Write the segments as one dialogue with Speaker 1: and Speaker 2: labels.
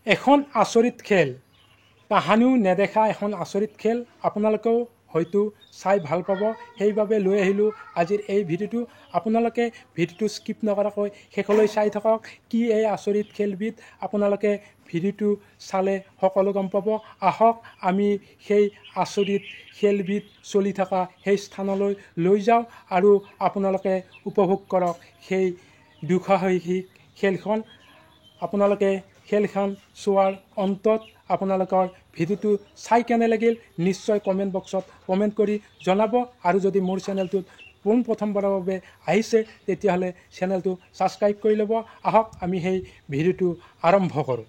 Speaker 1: এখন আচৰিত খেল, তাহানিও নেদেখা এখন আচৰিত খেল। আপোনালোকেও হয়তো চাই ভাল পাব, সেইবাবে লৈ আহিলোঁ আজিৰ এই ভিডিঅ'টো। আপোনালোকে ভিডিঅ'টো স্কিপ নকৰাকৈ শেষলৈ চাই থাকক। কি এই আচৰিত খেলবিধ, আপোনালোকে ভিডিঅ'টো চালে সকলো গম পাব। আহক আমি সেই আচৰিত খেলবিধ চলি থকা সেই স্থানলৈ লৈ যাওঁ আৰু আপোনালোকে উপভোগ কৰক সেই দুঃসাহসিক খেলখন। আপোনালোকে খেলখন চোৱাৰ অন্তত আপোনালোকৰ ভিডিঅ'টো চাই কেনে লাগিল নিশ্চয় কমেণ্ট বক্সত কমেণ্ট কৰি জনাব। আৰু যদি মোৰ চেনেলটোত পোনপ্ৰথমবাৰৰ বাবে আহিছে তেতিয়াহ'লে চেনেলটো ছাবস্ক্ৰাইব কৰি ল'ব। আহক আমি সেই ভিডিঅ'টো আৰম্ভ কৰোঁ।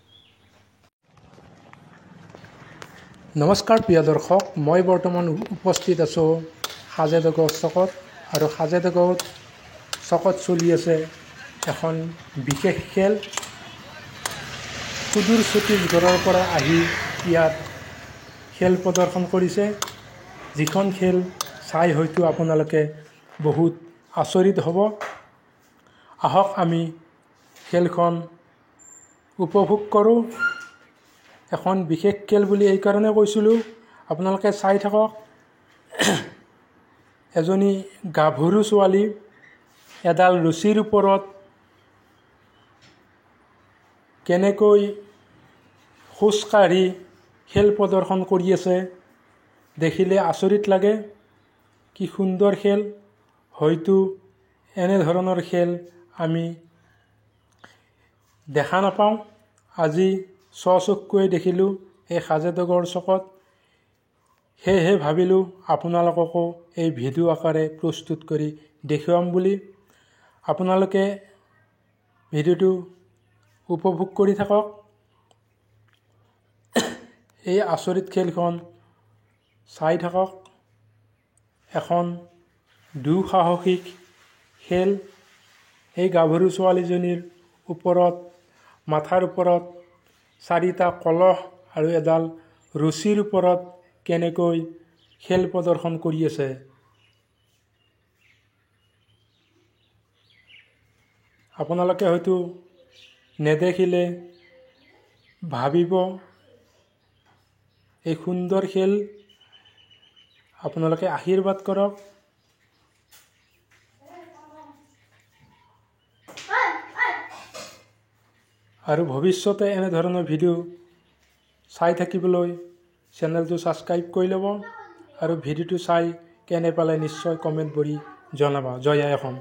Speaker 1: নমস্কাৰ প্ৰিয় দৰ্শক, মই বৰ্তমান উপস্থিত আছোঁ সাজেদগৰ চকত। আৰু সাজেদগৰ চকত চলি আছে এখন বিশেষ খেল। সুদূৰ ছত্তীশগড়ৰ পৰা আহি ইয়াত খেল প্ৰদৰ্শন কৰিছে, যিখন খেল চাই হয়তো আপোনালোকে বহুত আচৰিত হ'ব। আহক আমি খেলখন উপভোগ কৰোঁ। এখন বিশেষ খেল বুলি এইকাৰণে কৈছিলোঁ, আপোনালোকে চাই থাকক। এজনী গাভৰু ছোৱালী এডাল ৰছীৰ ওপৰত কেনেকৈ খোজকাঢ়ি খেল প্ৰদৰ্শন কৰি আছে, দেখিলে আচৰিত লাগে। কি সুন্দৰ খেল, হয়তো এনেধৰণৰ খেল আমি দেখা নাপাওঁ। আজি স্বচক্ষুৱে দেখিলোঁ এই সাজেদগৰ চকত, সেয়েহে ভাবিলোঁ আপোনালোককো এই ভিডিঅ' আকাৰে প্ৰস্তুত কৰি দেখুৱাম বুলি। আপোনালোকে ভিডিঅ'টো উপভোগ কৰি থাকক। এই আচৰিত খেলখন চাই থাকক। এখন দুঃসাহসিক খেল। এই গাভৰু ছোৱালীজনীৰ ওপৰত, মাথাৰ ওপৰত 4টা কলহ আৰু এডাল ৰছীৰ ওপৰত কেনেকৈ খেল প্ৰদৰ্শন কৰি আছে। আপোনালোকে হয়তো নেদেখিলে ভাবিব এই সুন্দৰ খেল। আপোনালোকে আশীৰ্বাদ কৰক। আৰু ভৱিষ্যতে এনেধৰণৰ ভিডিঅ' চাই থাকিবলৈ চেনেলটো ছাবস্ক্ৰাইব কৰি ল'ব। আৰু ভিডিঅ'টো চাই কেনে পালে নিশ্চয় কমেণ্ট কৰি জনাব। জয় আই অসম।